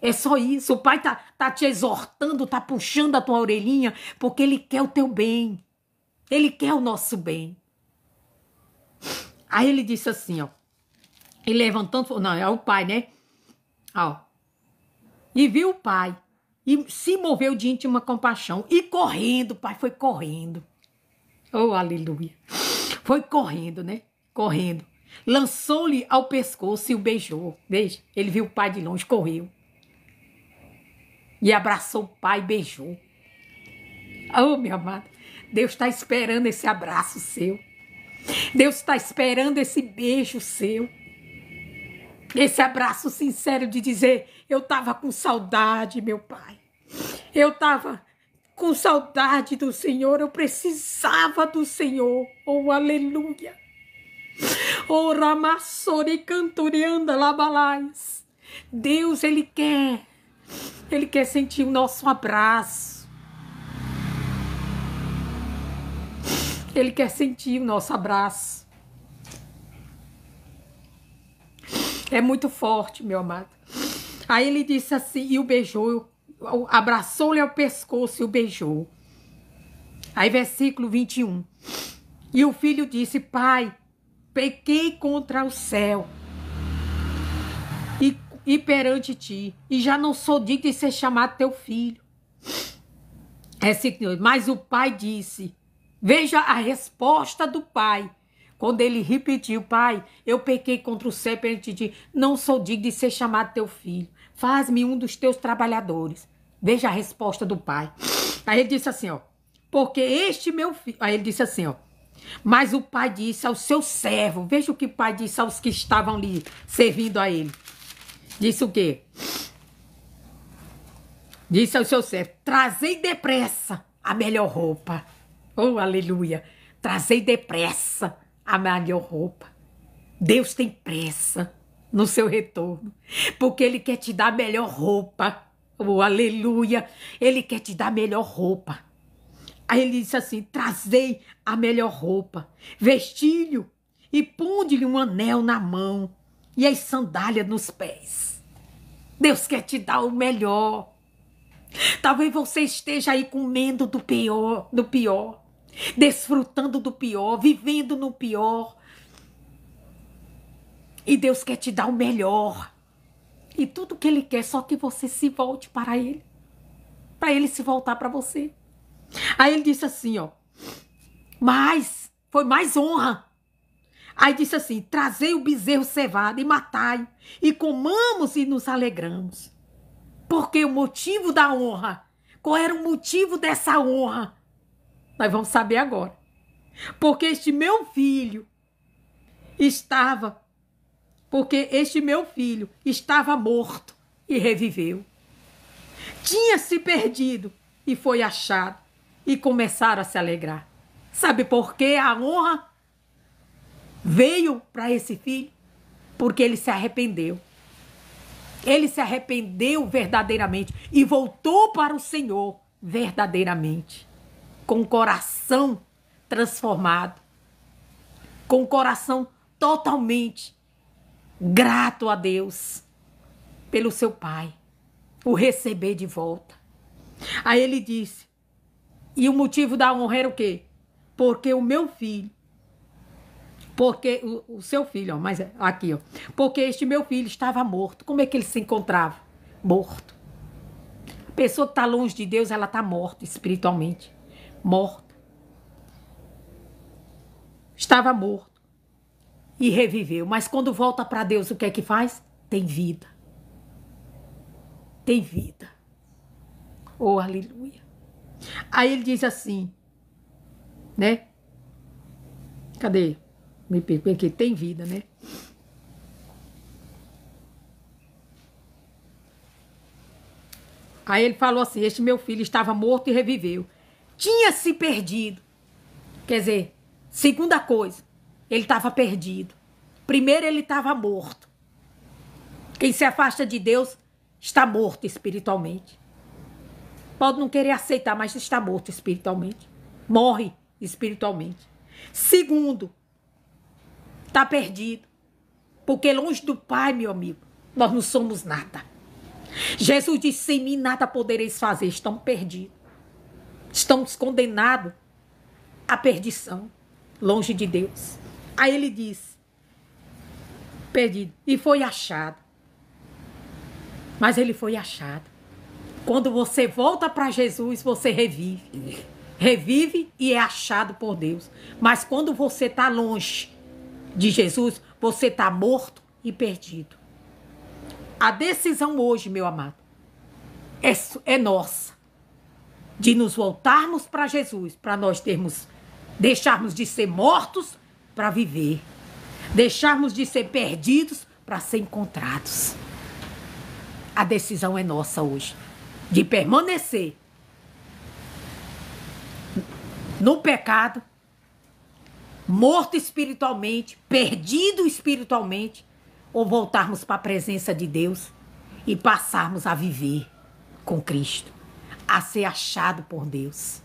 É só isso. O Pai tá te exortando, tá puxando a tua orelhinha, porque Ele quer o teu bem. Ele quer o nosso bem. Aí ele disse assim, ó. E levantando, não, é o Pai, né? Ó. E viu o Pai. E se moveu de íntima compaixão. E correndo, o Pai foi correndo. Oh, aleluia. Foi correndo, né? Correndo. Lançou-lhe ao pescoço e o beijou. Veja, ele viu o Pai de longe, correu. E abraçou o Pai e beijou. Oh, meu amado. Deus está esperando esse abraço seu. Deus está esperando esse beijo seu. Esse abraço sincero de dizer: eu estava com saudade, meu Pai. Eu estava com saudade do Senhor. Eu precisava do Senhor. Oh, aleluia. Oh, ramassori canturianda labalais. Deus, Ele quer sentir o nosso abraço. Ele quer sentir o nosso abraço. É muito forte, meu amado. Aí ele disse assim, e o beijou, abraçou-lhe ao pescoço e o beijou. Aí versículo 21. E o filho disse: Pai, pequei contra o céu e perante ti, e já não sou digno de ser chamado teu filho. Mas o pai disse, veja a resposta do pai. Quando ele repetiu: Pai, eu pequei contra o céu perante ti, não sou digno de ser chamado teu filho. Faz-me um dos teus trabalhadores. Veja a resposta do pai. Aí ele disse assim, ó. Porque este meu filho... Aí ele disse assim, ó. Mas o pai disse ao seu servo. Veja o que o pai disse aos que estavam ali servindo a ele. Disse o quê? Disse ao seu servo: trazei depressa a melhor roupa. Oh, aleluia. Trazei depressa a melhor roupa. Deus tem pressa no seu retorno, porque Ele quer te dar a melhor roupa. Oh, aleluia. Ele quer te dar a melhor roupa. Aí ele disse assim: trazei a melhor roupa, vestilho e ponde-lhe um anel na mão e as sandálias nos pés. Deus quer te dar o melhor. Talvez você esteja aí com medo do pior, desfrutando do pior, vivendo no pior. E Deus quer te dar o melhor. E tudo que Ele quer é só que você se volte para Ele se voltar para você. Aí ele disse assim, ó. Mas foi mais honra. Aí disse assim: trazei o bezerro cevado e matai, e comamos e nos alegramos. Porque o motivo da honra, qual era o motivo dessa honra? Nós vamos saber agora. Porque este meu filho estava morto e reviveu. Tinha se perdido e foi achado. E começaram a se alegrar. Sabe por que a honra veio para esse filho? Porque ele se arrependeu. Ele se arrependeu verdadeiramente e voltou para o Senhor verdadeiramente. Com o coração transformado. Com o coração totalmente grato a Deus pelo seu pai. O receber de volta. Aí ele disse: e o motivo da honra era o quê? Porque o meu filho, porque o seu filho, ó, mas aqui, ó, porque este meu filho estava morto. Como é que ele se encontrava? Morto. A pessoa que está longe de Deus, ela está morta espiritualmente. Morta. Estava morto e reviveu. Mas quando volta para Deus, o que é que faz? Tem vida. Tem vida. Oh, aleluia. Aí ele diz assim, né? Cadê? Me pergunto aqui, tem vida, né? Aí ele falou assim, este meu filho estava morto e reviveu. Tinha se perdido. Quer dizer, segunda coisa, ele estava perdido. Primeiro, ele estava morto. Quem se afasta de Deus está morto espiritualmente. Pode não querer aceitar, mas está morto espiritualmente. Morre espiritualmente. Segundo, está perdido. Porque longe do Pai, meu amigo, nós não somos nada. Jesus disse, sem mim nada podereis fazer. Estamos perdidos. Estamos condenados à perdição. Longe de Deus. Aí ele diz, perdido. E foi achado. Mas ele foi achado. Quando você volta para Jesus, você revive. Revive e é achado por Deus. Mas quando você está longe de Jesus, você está morto e perdido. A decisão hoje, meu amado, é nossa. De nos voltarmos para Jesus, para nós deixarmos de ser mortos para viver. Deixarmos de ser perdidos para ser encontrados. A decisão é nossa hoje. De permanecer no pecado, morto espiritualmente, perdido espiritualmente, ou voltarmos para a presença de Deus e passarmos a viver com Cristo, a ser achado por Deus.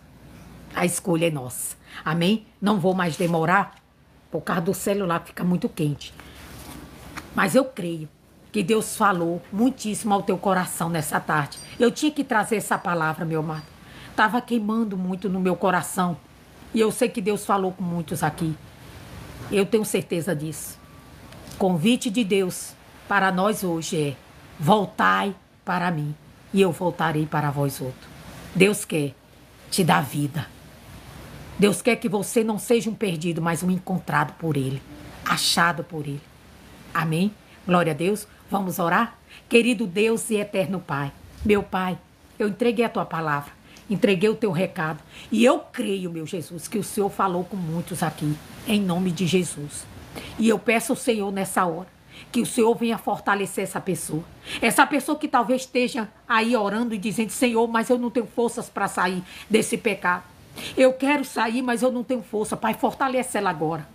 A escolha é nossa. Amém? Não vou mais demorar, por causa do celular fica muito quente. Mas eu creio que Deus falou muitíssimo ao teu coração nessa tarde. Eu tinha que trazer essa palavra, meu amado. Estava queimando muito no meu coração. E eu sei que Deus falou com muitos aqui. Eu tenho certeza disso. Convite de Deus para nós hoje é: voltai para mim e eu voltarei para vós outros. Deus quer te dar vida. Deus quer que você não seja um perdido, mas um encontrado por Ele, achado por Ele. Amém? Glória a Deus. Vamos orar? Querido Deus e eterno Pai, meu Pai, eu entreguei a Tua palavra, entreguei o Teu recado e eu creio, meu Jesus, que o Senhor falou com muitos aqui, em nome de Jesus. E eu peço ao Senhor nessa hora, que o Senhor venha fortalecer essa pessoa. Essa pessoa que talvez esteja aí orando e dizendo, Senhor, mas eu não tenho forças para sair desse pecado. Eu quero sair, mas eu não tenho força. Pai, fortalece ela agora.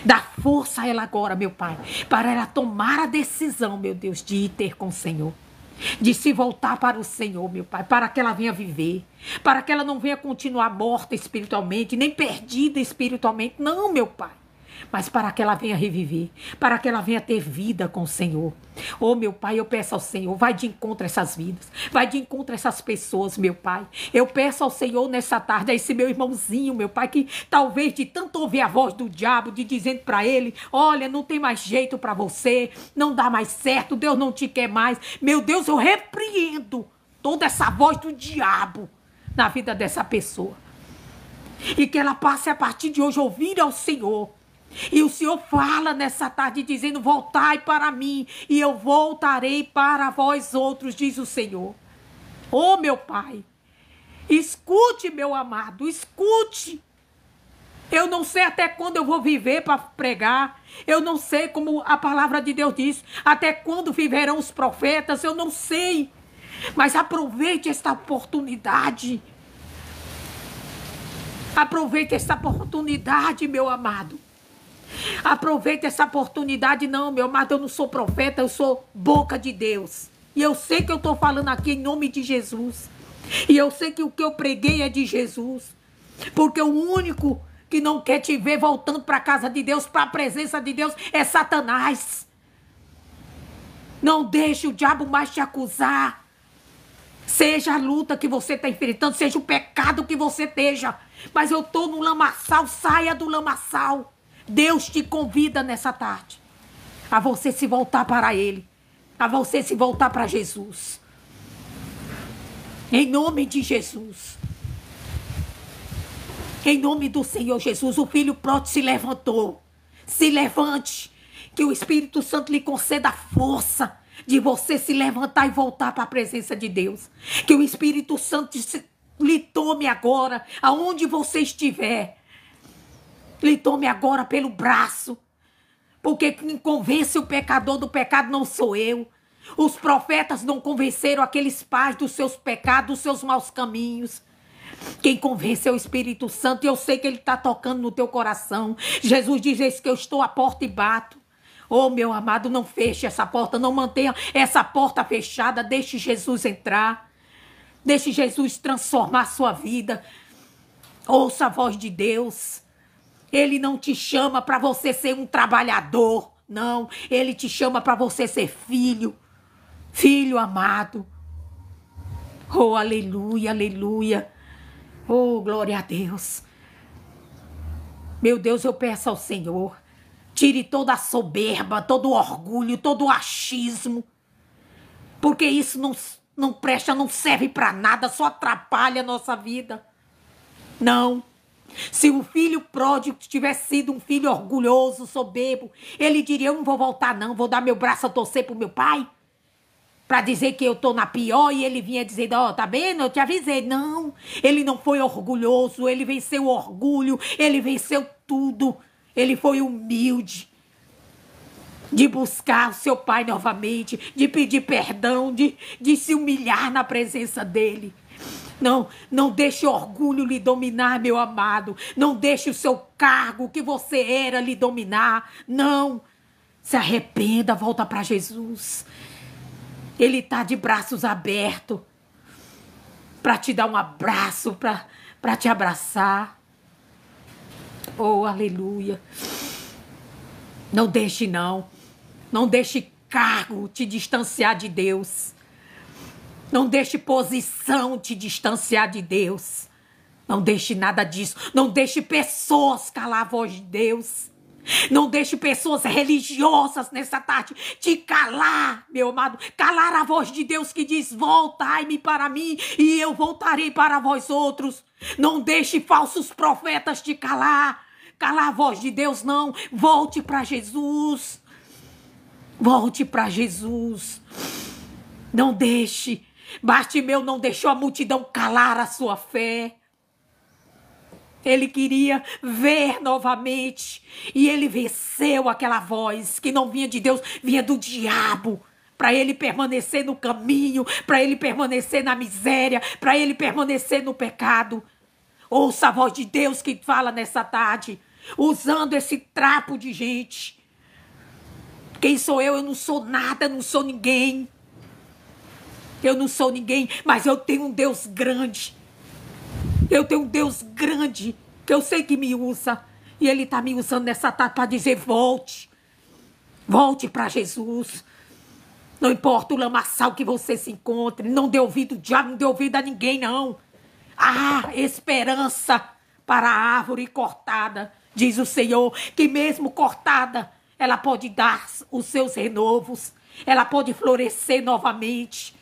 Dá força a ela agora, meu Pai, para ela tomar a decisão, meu Deus, de ir ter com o Senhor. De se voltar para o Senhor, meu Pai, para que ela venha viver, para que ela não venha continuar morta espiritualmente, nem perdida espiritualmente, não, meu Pai. Mas para que ela venha reviver, para que ela venha ter vida com o Senhor. Oh, meu Pai, eu peço ao Senhor, vai de encontro a essas vidas, vai de encontro a essas pessoas, meu Pai. Eu peço ao Senhor nessa tarde, a esse meu irmãozinho, meu Pai, que talvez de tanto ouvir a voz do diabo, de dizendo para ele, olha, não tem mais jeito para você, não dá mais certo, Deus não te quer mais. Meu Deus, eu repreendo toda essa voz do diabo na vida dessa pessoa. E que ela passe a partir de hoje a ouvir ao Senhor. E o Senhor fala nessa tarde dizendo, voltai para mim e eu voltarei para vós outros, diz o Senhor. Oh, meu Pai, escute, meu amado, escute. Eu não sei até quando eu vou viver para pregar. Eu não sei, como a palavra de Deus diz, até quando viverão os profetas, eu não sei. Mas aproveite esta oportunidade. Aproveite essa oportunidade, meu amado. Aproveite essa oportunidade. Não, meu amado, eu não sou profeta, eu sou boca de Deus. E eu sei que eu estou falando aqui em nome de Jesus. E eu sei que o que eu preguei é de Jesus. Porque o único que não quer te ver voltando para a casa de Deus, para a presença de Deus, é Satanás. Não deixe o diabo mais te acusar. Seja a luta que você está enfrentando, seja o pecado que você esteja. Mas eu estou no lamaçal, saia do lamaçal. Deus te convida nessa tarde a você se voltar para Ele, a você se voltar para Jesus. Em nome de Jesus. Em nome do Senhor Jesus, o filho pródigo se levantou. Se levante, que o Espírito Santo lhe conceda a força de você se levantar e voltar para a presença de Deus. Que o Espírito Santo lhe tome agora, aonde você estiver. Lhe tome agora pelo braço. Porque quem convence o pecador do pecado não sou eu. Os profetas não convenceram aqueles pais dos seus pecados, dos seus maus caminhos. Quem convence é o Espírito Santo, e eu sei que ele está tocando no teu coração. Jesus diz: eis que eu estou à porta e bato. Oh, meu amado, não feche essa porta, não mantenha essa porta fechada. Deixe Jesus entrar. Deixe Jesus transformar a sua vida. Ouça a voz de Deus. Ele não te chama para você ser um trabalhador, não. Ele te chama para você ser filho. Filho amado. Oh, aleluia, aleluia. Oh, glória a Deus. Meu Deus, eu peço ao Senhor, tire toda a soberba, todo o orgulho, todo o achismo. Porque isso não presta, não serve para nada, só atrapalha a nossa vida. Não. Se o filho pródigo tivesse sido um filho orgulhoso, soberbo, ele diria: eu não vou voltar não, vou dar meu braço a torcer pro meu pai. Para dizer que eu tô na pior, e ele vinha dizendo: ó, tá vendo? Eu te avisei. Não, ele não foi orgulhoso, ele venceu o orgulho, ele venceu tudo. Ele foi humilde de buscar o seu pai novamente, de pedir perdão, de se humilhar na presença dele. Não deixe o orgulho lhe dominar, meu amado. Não deixe o seu cargo, que você era, lhe dominar. Não, se arrependa, volta para Jesus. Ele está de braços abertos para te dar um abraço, para te abraçar. Oh, aleluia. Não deixe, não. Não deixe cargo te distanciar de Deus. Não deixe posição te distanciar de Deus. Não deixe nada disso. Não deixe pessoas calar a voz de Deus. Não deixe pessoas religiosas nessa tarde te calar, meu amado. Calar a voz de Deus que diz: voltai-me para mim e eu voltarei para vós outros. Não deixe falsos profetas te calar. Calar a voz de Deus, não. Volte para Jesus. Volte para Jesus. Não deixe. Bartimeu não deixou a multidão calar a sua fé. Ele queria ver novamente. E ele venceu aquela voz que não vinha de Deus, vinha do diabo. Para ele permanecer no caminho, para ele permanecer na miséria, para ele permanecer no pecado. Ouça a voz de Deus que fala nessa tarde, usando esse trapo de gente. Quem sou eu? Eu não sou nada, não sou ninguém. Eu não sou ninguém, mas eu tenho um Deus grande. Eu tenho um Deus grande, que eu sei que me usa. E Ele está me usando nessa tarde para dizer: volte. Volte para Jesus. Não importa o lamaçal que você se encontre. Não dê ouvido ao diabo, não dê ouvido a ninguém, não. Há esperança para a árvore cortada, diz o Senhor, que mesmo cortada, ela pode dar os seus renovos. Ela pode florescer novamente.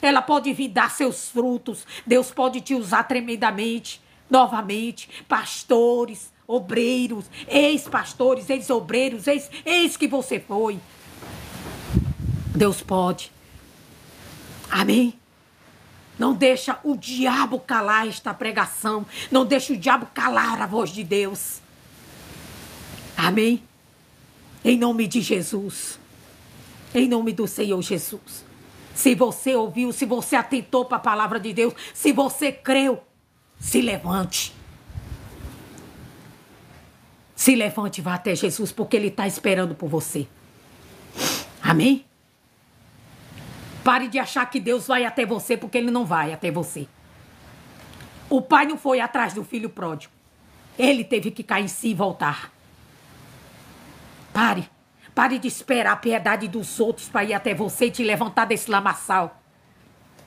Ela pode vir dar seus frutos. Deus pode te usar tremendamente, novamente. Pastores, obreiros, ex-pastores, ex-obreiros, ex que você foi. Deus pode. Amém? Não deixa o diabo calar esta pregação. Não deixa o diabo calar a voz de Deus. Amém? Em nome de Jesus. Em nome do Senhor Jesus. Se você ouviu, se você atentou para a palavra de Deus, se você creu, se levante. Se levante e vá até Jesus, porque Ele está esperando por você. Amém? Pare de achar que Deus vai até você, porque Ele não vai até você. O pai não foi atrás do filho pródigo. Ele teve que cair em si e voltar. Pare. Pare de esperar a piedade dos outros para ir até você e te levantar desse lamaçal.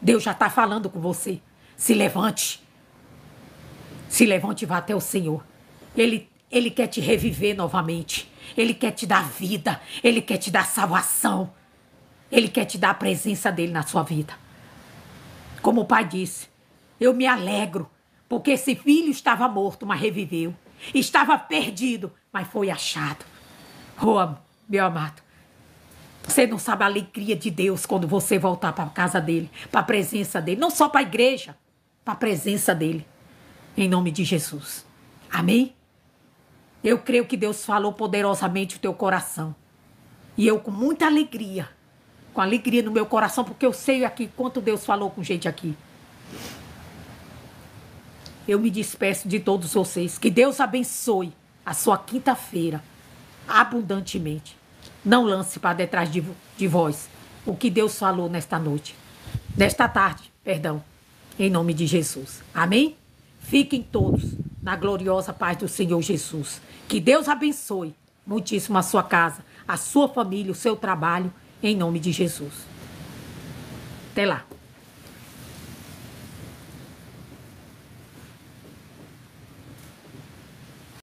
Deus já está falando com você. Se levante. Se levante e vá até o Senhor. Ele quer te reviver novamente. Ele quer te dar vida. Ele quer te dar salvação. Ele quer te dar a presença dele na sua vida. Como o pai disse, eu me alegro, porque esse filho estava morto, mas reviveu. Estava perdido, mas foi achado. Oh, meu amado, você não sabe a alegria de Deus quando você voltar para a casa dele, para a presença dele. Não só para a igreja, para a presença dele. Em nome de Jesus. Amém? Eu creio que Deus falou poderosamente o teu coração. E eu com muita alegria, com alegria no meu coração, porque eu sei aqui quanto Deus falou com gente aqui. Eu me despeço de todos vocês. Que Deus abençoe a sua quinta-feira abundantemente. Não lance para detrás de vós o que Deus falou nesta noite. Nesta tarde, perdão. Em nome de Jesus. Amém? Fiquem todos na gloriosa paz do Senhor Jesus. Que Deus abençoe muitíssimo a sua casa, a sua família, o seu trabalho. Em nome de Jesus. Até lá.